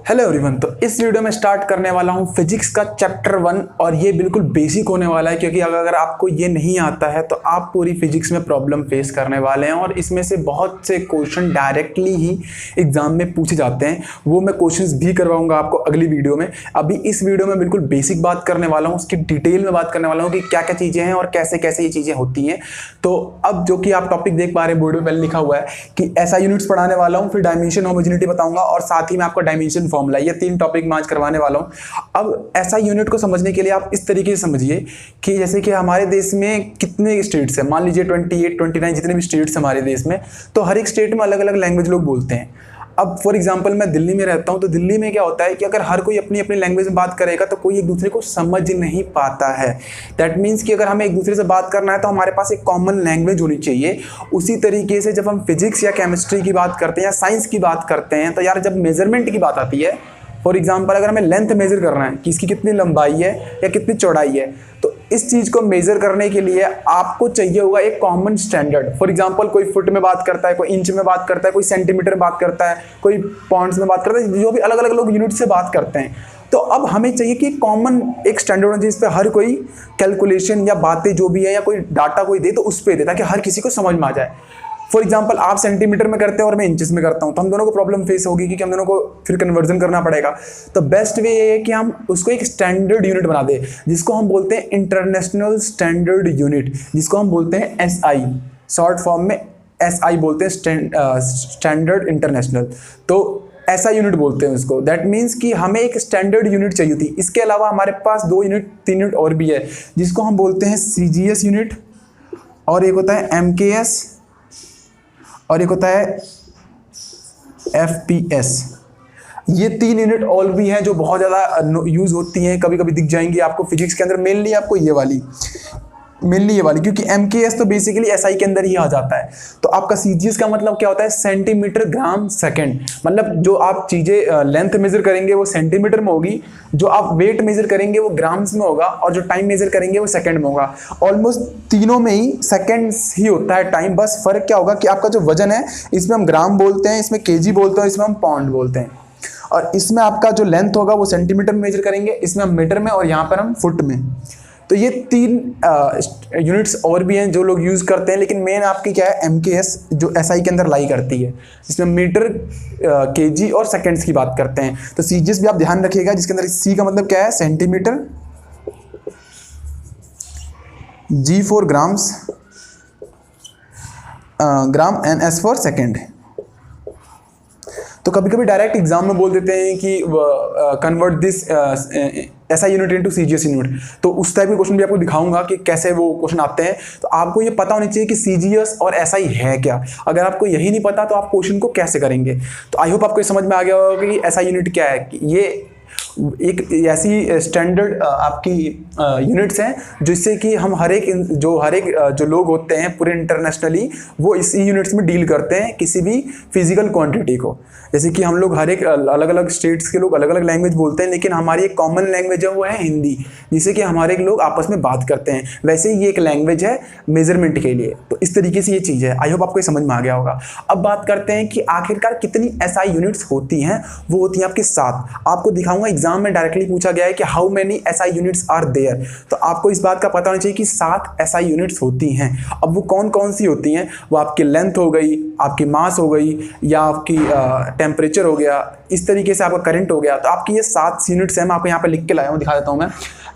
Hello everyone. तो इस video में स्टार्ट करने वाला हूं फिजिक्स का चैप्टर 1 और ये बिल्कुल बेसिक होने वाला है क्योंकि अगर आपको ये नहीं आता है तो आप पूरी फिजिक्स में प्रॉब्लम फेस करने वाले हैं और इसमें से बहुत से क्वेश्चन डायरेक्टली ही एग्जाम में पूछे जाते हैं। वो मैं क्वेश्चंस भी करवाऊंगा आपको अगली वीडियो में। अभी इस वीडियो में बिल्कुल बेसिक बात करने वाला हूँ, उसकी डिटेल में बात करने वाला हूँ कि क्या क्या चीज़ें हैं और कैसे कैसे ये चीज़ें होती हैं। तो अब जो कि आप टॉपिक देख पा रहे हैं बोर्ड में पहले लिखा हुआ है कि ऐसा यूनिट्स पढ़ाने वाला हूँ, फिर डायमेंशन होमोजेनिटी बताऊंगा और साथ ही मैं आपको डायमेंशन फॉर्मूला, ये 3 टॉपिक मैं आज करवाने वाला हूं। अब ऐसा यूनिट को समझने के लिए आप इस तरीके से समझिए कि जैसे कि हमारे देश में कितने स्टेट्स हैं, मान लीजिए 28, 29 जितने भी स्टेट्स हमारे देश में, तो हर एक स्टेट में अलग अलग लैंग्वेज लोग बोलते हैं। अब फॉर एग्जांपल मैं दिल्ली में रहता हूं, तो दिल्ली में क्या होता है कि अगर हर कोई अपनी अपनी लैंग्वेज में बात करेगा तो कोई एक दूसरे को समझ नहीं पाता है। दैट मीन्स कि अगर हमें एक दूसरे से बात करना है तो हमारे पास एक कॉमन लैंग्वेज होनी चाहिए। उसी तरीके से जब हम फिजिक्स या केमिस्ट्री की बात करते हैं या साइंस की बात करते हैं तो यार जब मेजरमेंट की बात आती है, फॉर एग्जाम्पल अगर हमें लेंथ मेजर करना है कि इसकी कितनी लंबाई है या कितनी चौड़ाई है, तो इस चीज़ को मेजर करने के लिए आपको चाहिए होगा एक कॉमन स्टैंडर्ड। फॉर एग्जांपल कोई फुट में बात करता है, कोई इंच में बात करता है, कोई सेंटीमीटर में बात करता है, कोई पॉइंट्स में बात करता है, जो भी अलग अलग लोग यूनिट से बात करते हैं। तो अब हमें चाहिए कि कॉमन एक स्टैंडर्ड होना चाहिए जिस पे हर कोई कैलकुलेशन या बातें जो भी है या कोई डाटा कोई दे तो उस पर दे, ताकि हर किसी को समझ में आ जाए। फॉर एग्जाम्पल आप सेंटीमीटर में करते हैं और मैं इंचेस में करता हूं, तो हम दोनों को प्रॉब्लम फेस होगी क्योंकि हम दोनों को फिर कन्वर्जन करना पड़ेगा। तो बेस्ट वे ये है कि हम उसको एक स्टैंडर्ड यूनिट बना दें जिसको हम बोलते हैं इंटरनेशनल स्टैंडर्ड यूनिट, जिसको हम बोलते हैं SI, शॉर्ट फॉर्म में SI बोलते हैं, स्टैंडर्ड इंटरनेशनल। तो ऐसा यूनिट बोलते हैं उसको। दैट मीन्स कि हमें एक स्टैंडर्ड यूनिट चाहिए थी। इसके अलावा हमारे पास 2 यूनिट 3 यूनिट और भी है जिसको हम बोलते हैं CGS यूनिट, और एक होता है MKS, और एक होता है FPS। ये 3 यूनिट और भी हैं जो बहुत ज़्यादा यूज़ होती हैं, कभी कभी दिख जाएंगी आपको फिजिक्स के अंदर। मेनली आपको ये वाली क्योंकि MKS तो बेसिकली SI के अंदर ही आ जाता है। तो आपका CGS का मतलब क्या होता है, सेंटीमीटर ग्राम सेकंड। मतलब जो आप चीज़ें लेंथ मेजर करेंगे वो सेंटीमीटर में होगी, जो आप वेट मेजर करेंगे वो ग्राम्स में होगा, और जो टाइम मेजर करेंगे वो सेकंड में होगा। ऑलमोस्ट तीनों में ही सेकंड्स ही होता है टाइम। बस फर्क क्या होगा कि आपका जो वजन है इसमें हम ग्राम बोलते हैं, इसमें kg बोलते हैं, इसमें हम पाउंड बोलते हैं। और इसमें आपका जो लेंथ होगा वो सेंटीमीटर में मेजर करेंगे, इसमें हम मीटर में, और यहाँ पर हम फुट में। तो ये 3 यूनिट्स और भी हैं जो लोग यूज़ करते हैं, लेकिन मेन आपकी क्या है MKS जो SI के अंदर लाई करती है, जिसमें मीटर, kg और सेकंड्स की बात करते हैं। तो CGS भी आप ध्यान रखिएगा, जिसके अंदर C का मतलब क्या है, centimetre, G for grams, gram, and S for second. तो कभी कभी डायरेक्ट एग्जाम में बोल देते हैं कि convert this SI unit into CGS unit. तो उस टाइप के क्वेश्चन भी आपको दिखाऊंगा कि कैसे वो क्वेश्चन आते हैं। तो आपको ये पता होना चाहिए कि CGS और SI है क्या। अगर आपको यही नहीं पता तो आप क्वेश्चन को कैसे करेंगे। तो आई होप आपको समझ में आ गया होगा कि SI यूनिट क्या है। ये एक ऐसी स्टैंडर्ड आपकी यूनिट्स हैं जिससे कि हम हर एक जो लोग होते हैं पूरे इंटरनेशनली, वो इसी यूनिट्स में डील करते हैं किसी भी फिजिकल क्वांटिटी को। जैसे कि हम लोग हर एक अलग अलग स्टेट्स के लोग अलग अलग लैंग्वेज बोलते हैं, लेकिन हमारी एक कॉमन लैंग्वेज है वो है हिंदी, जिससे कि हमारे लोग आपस में बात करते हैं। वैसे ही ये एक लैंग्वेज है मेजरमेंट के लिए। तो इस तरीके से ये चीज़ है। आई होप आपको ये समझ में आ गया होगा। अब बात करते हैं कि आखिरकार कितनी SI यूनिट्स होती हैं। वो होती हैं आपके 7। आपको दिखाऊंगा, एग्जाम में डायरेक्टली पूछा गया है कि how many SI units are there. तो आपको इस बात का पता होना चाहिए कि 7 SI यूनिट्स होती हैं। अब वो कौन कौन सी होती हैं, वो आपकी लेंथ हो गई, आपकी मास हो गई, या आपकी टेम्परेचर हो गया, इस तरीके से आपका करंट हो गया। तो आपकी ये 7 यूनिट्स हैं। मैं आपको यहाँ पे लिख के लाया हूँ, दिखा देता हूँ मैं।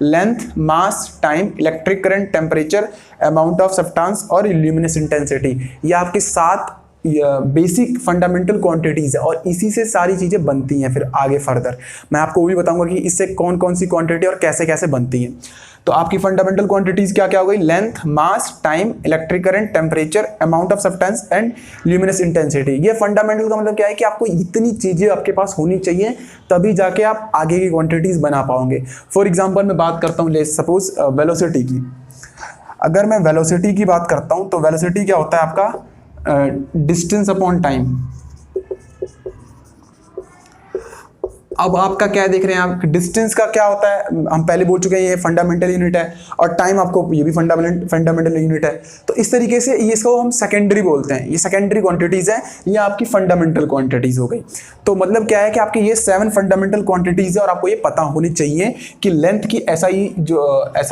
Length, mass, time, electric current, temperature, amount of substance और इल्यूमिनेस इंटेंसिटी। ये आपकी 7 बेसिक फंडामेंटल क्वांटिटीज़ है, और इसी से सारी चीज़ें बनती हैं। फिर आगे फर्दर मैं आपको वो भी बताऊंगा कि इससे कौन कौन सी क्वांटिटी और कैसे कैसे बनती हैं। तो आपकी फंडामेंटल क्वांटिटीज़ क्या क्या हो गई, length, mass, time, electric current, temperature, amount of substance and luminous intensity. ये फंडामेंटल का मतलब क्या है कि आपको इतनी चीज़ें आपके पास होनी चाहिए, तभी जाके आप आगे की क्वांटिटीज़ बना पाओगे। फॉर एग्जाम्पल मैं बात करता हूँ सपोज वेलोसिटी की। अगर मैं वेलोसिटी की बात करता हूँ तो वेलोसिटी क्या होता है आपका, डिस्टेंस अपॉन टाइम। अब आपका क्या देख रहे हैं आप, डिस्टेंस का क्या होता है, हम पहले बोल चुके हैं ये फंडामेंटल यूनिट है, और टाइम आपको ये भी फंडामेंटल यूनिट है। तो इस तरीके से ये इसको हम सेकेंडरी बोलते हैं, ये सेकेंडरी क्वांटिटीज हैं, ये आपकी फंडामेंटल क्वांटिटीज हो गई। तो मतलब क्या है कि आपके ये 7 फंडामेंटल क्वांटिटीज है और आपको ये पता होनी चाहिए कि लेंथ की SI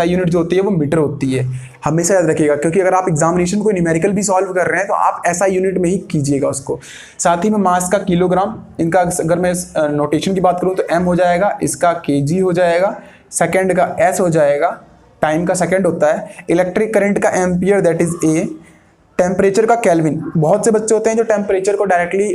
यूनिट जो होती है वो मीटर होती है, हमेशा याद रखिएगा, क्योंकि अगर आप एग्जामिनेशन को न्यूमेरिकल भी सॉल्व कर रहे हैं तो आप SI यूनिट में ही कीजिएगा उसको। साथ ही में मास का किलोग्राम, इनका अगर मैं नोटेशन की बात करूं तो M हो जाएगा, इसका kg हो जाएगा, सेकंड का S हो जाएगा, टाइम का सेकंड होता है, इलेक्ट्रिक करंट का ampere that is A, temperature का केल्विन। बहुत से बच्चे होते हैं जो टेम्परेचर को डायरेक्टली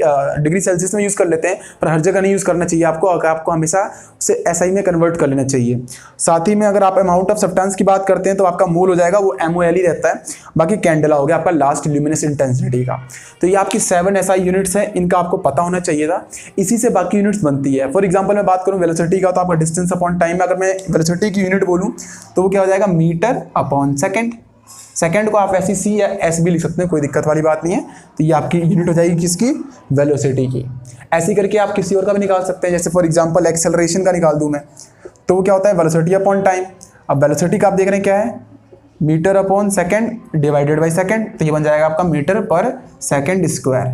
डिग्री सेल्सियस में यूज़ कर लेते हैं, पर हर जगह नहीं यूज़ करना चाहिए आपको हमेशा उसे SI में कन्वर्ट कर लेना चाहिए। साथ ही में अगर आप अमाउंट ऑफ सब्सटेंस की बात करते हैं तो आपका मोल हो जाएगा, वो MOL ही रहता है। बाकी कैंडेला हो गया आपका लास्ट ल्यूमिनस इंटेंसिटी का। तो ये आपकी 7 SI यूनिट्स हैं, इनका आपको पता होना चाहिए था, इसी से बाकी यूनिट्स बनती है। फॉर एग्जाम्पल मैं बात करूँ वेलोसिटी का, तो आपका डिस्टेंस अपॉन टाइम में अगर मैं वेलोसिटी की यूनिट बोलूँ तो वो क्या हो जाएगा, मीटर अपॉन सेकेंड। सेकंड को आप ऐसी C या S भी लिख सकते हैं, कोई दिक्कत वाली बात नहीं है। तो ये आपकी यूनिट हो जाएगी किसकी, वेलोसिटी की। ऐसी करके आप किसी और का भी निकाल सकते हैं, जैसे फॉर एग्जांपल एक्सेलरेशन का निकाल दूं मैं, तो वो क्या होता है, वेलोसिटी अपॉन टाइम। अब वेलोसिटी का आप देख रहे हैं क्या है, metre upon second divided by second, तो ये बन जाएगा आपका मीटर पर सेकंड स्क्वायर।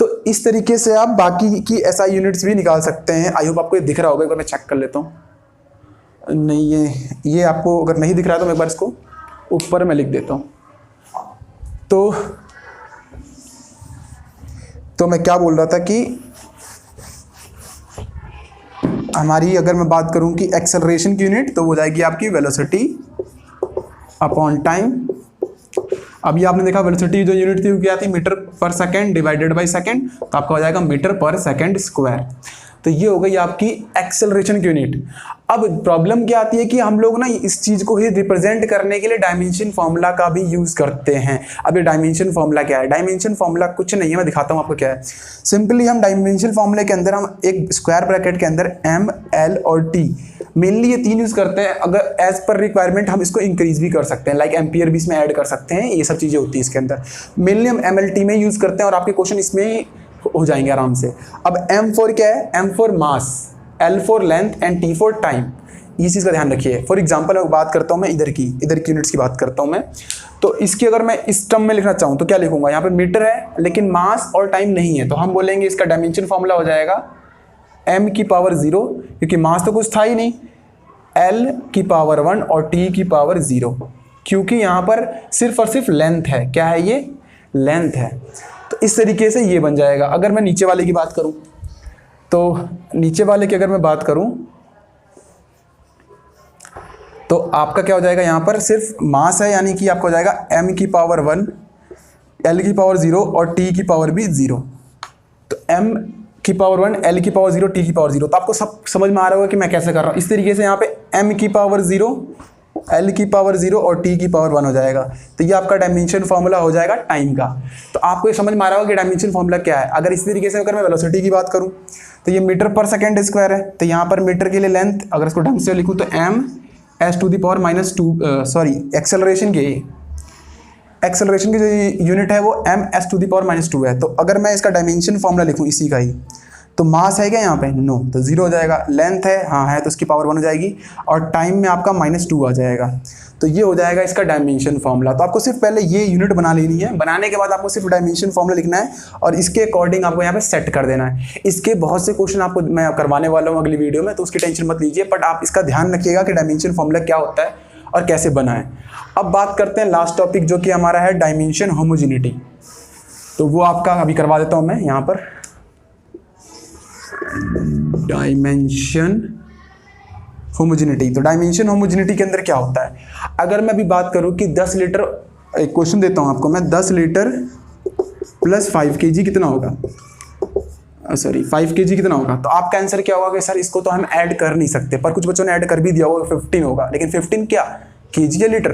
तो इस तरीके से आप बाकी की SI यूनिट्स भी निकाल सकते हैं। आई होप आपको ये दिख रहा होगा, एक बार मैं चेक कर लेता हूँ। नहीं, ये आपको अगर नहीं दिख रहा है तो मैं एक बार इसको ऊपर में लिख देता हूं। तो मैं क्या बोल रहा था कि हमारी अगर मैं बात करूं कि एक्सेलरेशन की यूनिट तो वो जाएगी आपकी वेलोसिटी अपॉन टाइम। अभी आपने देखा वेलोसिटी जो यूनिट थी वो क्या थी, मीटर पर सेकंड डिवाइडेड बाय सेकंड, तो आपका हो जाएगा मीटर पर सेकंड स्क्वायर। तो ये हो गई आपकी एक्सेलरेशन की यूनिट। अब प्रॉब्लम क्या आती है कि हम लोग ना इस चीज को ही रिप्रेजेंट करने के लिए डायमेंशन फॉर्मूला का भी यूज करते हैं। अब ये डायमेंशन फॉर्मूला क्या है, डायमेंशन फॉर्मूला कुछ नहीं है, मैं दिखाता हूं आपको क्या है। सिंपली हम डायमेंशन फॉर्मूले के अंदर हम एक स्क्वायर ब्रैकेट के अंदर M, L और T मेनली ये 3 यूज करते हैं। अगर एज पर रिक्वायरमेंट हम इसको इंक्रीज भी कर सकते हैं, लाइक एम्पियर भी इसमें ऐड कर सकते हैं, ये सब चीजें होती है इसके अंदर। मेनली हम MLT में यूज करते हैं और आपके क्वेश्चन इसमें हो जाएंगे आराम से। अब M फॉर क्या है, M for mass, L for length and T for time. इस चीज़ का ध्यान रखिए। फॉर एग्जांपल मैं बात करता हूँ, मैं इधर की यूनिट्स की बात करता हूँ मैं, तो इसकी अगर मैं इस टर्म में लिखना चाहूँ तो क्या लिखूंगा, यहाँ पे मीटर है लेकिन मास और टाइम नहीं है, तो हम बोलेंगे इसका डायमेंशन फॉर्मूला हो जाएगा M की पावर 0, क्योंकि मास तो कुछ था ही नहीं, L की पावर 1 और T की पावर 0, क्योंकि यहाँ पर सिर्फ और सिर्फ लेंथ है। क्या है ये, लेंथ है। तो इस तरीके से ये बन जाएगा। अगर मैं नीचे वाले की बात करूं तो नीचे वाले की अगर मैं बात करूं तो आपका क्या हो जाएगा, यहां पर सिर्फ मास है, यानी कि आपका हो जाएगा M की पावर 1, L की पावर 0 और T की पावर भी 0। तो M की पावर 1, L की पावर 0, T की पावर 0। तो आपको सब समझ में आ रहा होगा कि मैं कैसे कर रहा हूं। इस तरीके से यहाँ पे M की पावर 0, L की पावर 0 और T की पावर 1 हो जाएगा। तो ये आपका डायमेंशन फॉर्मूला हो जाएगा टाइम का। तो आपको ये समझ में आ रहा होगा कि डायमेंशन फॉर्मूला क्या है। अगर इस तरीके से अगर मैं वेलोसिटी की बात करूं तो ये मीटर पर सेकंड स्क्वायर है, तो यहाँ पर मीटर के लिए लेंथ अगर इसको ढंग से लिखूं तो M(s⁻², एक्सेलरेशन की जो यूनिट है वो M(s⁻²) है। तो अगर मैं इसका डायमेंशन फॉर्मूला लिखूं इसी का ही, तो मास है क्या यहाँ पे, नो, तो 0 हो जाएगा। लेंथ है, हाँ है, तो उसकी पावर 1 हो जाएगी, और टाइम में आपका -2 आ जाएगा। तो ये हो जाएगा इसका डायमेंशन फॉर्मूला। तो आपको सिर्फ पहले ये यूनिट बना लेनी है, बनाने के बाद आपको सिर्फ डायमेंशन फॉर्मूला लिखना है और इसके अकॉर्डिंग आपको यहाँ पे सेट कर देना है। इसके बहुत से क्वेश्चन आपको मैं करवाने वाला हूँ अगली वीडियो में, तो उसकी टेंशन मत लीजिए, बट आप इसका ध्यान रखिएगा कि डायमेंशन फॉर्मूला क्या होता है और कैसे बना है। अब बात करते हैं लास्ट टॉपिक, जो कि हमारा है डायमेंशन होमोजेनिटी। तो वो आपका अभी करवा देता हूँ मैं यहाँ पर। डायमेंशन होमोजेनिटी, तो डायमेंशन होमोजेनिटी के अंदर क्या होता है, अगर मैं अभी बात करूं कि 10 लीटर, एक क्वेश्चन देता हूं आपको मैं, 10 लीटर प्लस 5 kg कितना होगा, 5 kg कितना होगा, तो आपका आंसर क्या होगा कि सर इसको तो हम ऐड कर नहीं सकते, पर कुछ बच्चों ने ऐड कर भी दिया होगा, 15 होगा, लेकिन 15 क्या, kg या लीटर।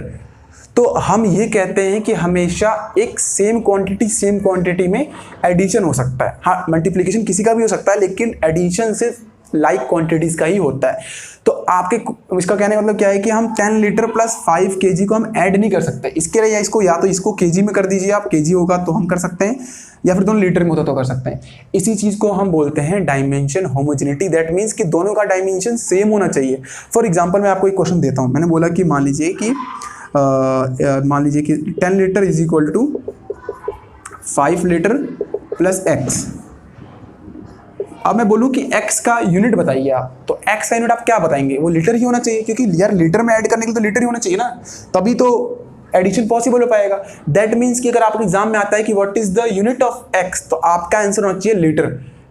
तो हम ये कहते हैं कि हमेशा एक सेम क्वांटिटी में एडिशन हो सकता है। हाँ, मल्टीप्लिकेशन किसी का भी हो सकता है, लेकिन एडिशन सिर्फ लाइक क्वांटिटीज का ही होता है। तो आपके इसका कहने का मतलब क्या है कि हम 10 लीटर प्लस 5 kg को हम ऐड नहीं कर सकते। इसके लिए या तो इसको kg में कर दीजिए आप, kg होगा तो हम कर सकते हैं, या फिर दोनों लीटर में होता तो कर सकते हैं। इसी चीज को हम बोलते हैं डायमेंशन होमोजेनिटी। दैट मीन्स कि दोनों का डायमेंशन सेम होना चाहिए। फॉर एग्जांपल मैं आपको एक क्वेश्चन देता हूं। मैंने बोला कि मान लीजिए कि 10 litre is equal to 5 litre plus x। अब मैं बोलूं कि x का यूनिट बताइए आप, तो x का यूनिट आप क्या बताएंगे? वो लीटर ही होना चाहिए, क्योंकि यार लीटर में ऐड करने के लिए तो लीटर ही होना चाहिए ना, तभी तो एडिशन पॉसिबल हो पाएगा। दैट मीन्स कि अगर आपके एग्जाम में आता है कि what is the unit of x, तो आपका आंसर होना चाहिए लीटर।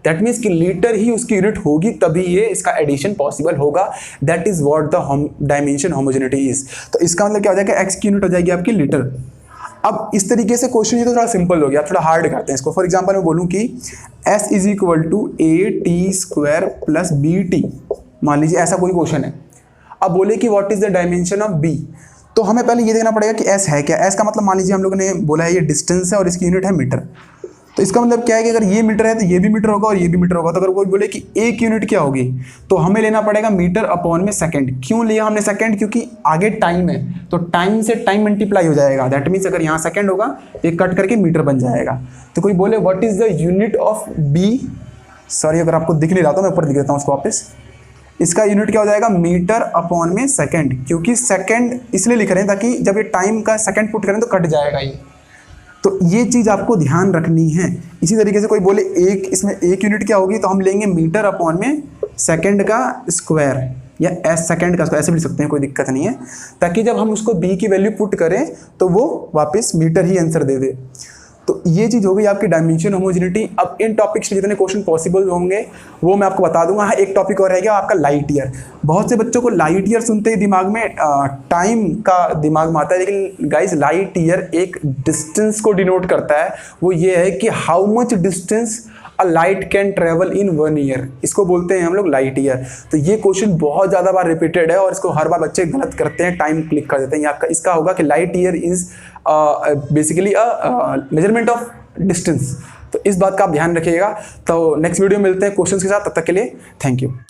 दैट मीन्स कि लीटर ही उसकी यूनिट होगी, तभी ये इसका एडिशन पॉसिबल होगा। That is what the dimension homogeneity is. तो इसका मतलब क्या हो जाएगा, x की यूनिट हो जाएगी आपकी लीटर। अब इस तरीके से क्वेश्चन ये तो थोड़ा सिंपल हो गया, थोड़ा हार्ड करते हैं इसको। फॉर एग्जांपल मैं बोलूं कि s is equal to AT² plus BT। मान लीजिए ऐसा कोई क्वेश्चन है। अब बोले कि what is the dimension of B, तो हमें पहले ये देखना पड़ेगा कि s है क्या। s का मतलब मान लीजिए हम लोगों ने बोला है ये डिस्टेंस है और इसकी यूनिट है मीटर। तो इसका मतलब क्या है कि अगर ये मीटर है तो ये भी मीटर होगा और ये भी मीटर होगा। तो अगर कोई बोले कि एक यूनिट क्या होगी, तो हमें लेना पड़ेगा मीटर अपॉन में सेकंड। क्यों लिया हमने सेकंड? क्योंकि आगे टाइम है, तो टाइम से टाइम मल्टीप्लाई हो जाएगा। दैट मीन्स अगर यहाँ सेकंड होगा तो ये कट करके मीटर बन जाएगा। तो कोई बोले what is the unit of B, sorry अगर आपको दिख नहीं रहा तो मैं ऊपर दिख देता हूँ उसको वापस। इसका यूनिट क्या हो जाएगा, मीटर अपॉन में सेकंड। क्योंकि सेकंड इसलिए लिख रहे हैं ताकि जब ये टाइम का सेकंड पुट करें तो कट जाएगा ये। तो ये चीज़ आपको ध्यान रखनी है। इसी तरीके से कोई बोले एक, इसमें एक यूनिट क्या होगी, तो हम लेंगे मीटर अपॉन में सेकंड का स्क्वायर, या एस सेकंड का स्क्वायर, ऐसे भी लिख सकते हैं, कोई दिक्कत नहीं है, ताकि जब हम उसको बी की वैल्यू पुट करें तो वो वापस मीटर ही आंसर दे दे। तो ये चीज़ हो गई आपकी डायमेंशन होमोजेनिटी। अब इन टॉपिक्स से जितने क्वेश्चन पॉसिबल होंगे वो मैं आपको बता दूंगा। हाँ, एक टॉपिक और रह गया आपका लाइट ईयर। बहुत से बच्चों को लाइट ईयर सुनते ही दिमाग में टाइम का दिमाग में आता है, लेकिन गाइस लाइट ईयर एक डिस्टेंस को डिनोट करता है। वो ये है कि how much distance a light can travel in 1 year, इसको बोलते हैं हम लोग लाइट ईयर। तो ये क्वेश्चन बहुत ज़्यादा बार रिपीटेड है और इसको हर बार बच्चे गलत करते हैं, टाइम क्लिक कर देते हैं। आपका इसका होगा कि light year is basically a measurement of distance. तो इस बात का आप ध्यान रखिएगा। तो नेक्स्ट वीडियो मिलते हैं क्वेश्चंस के साथ, तब तक के लिए थैंक यू।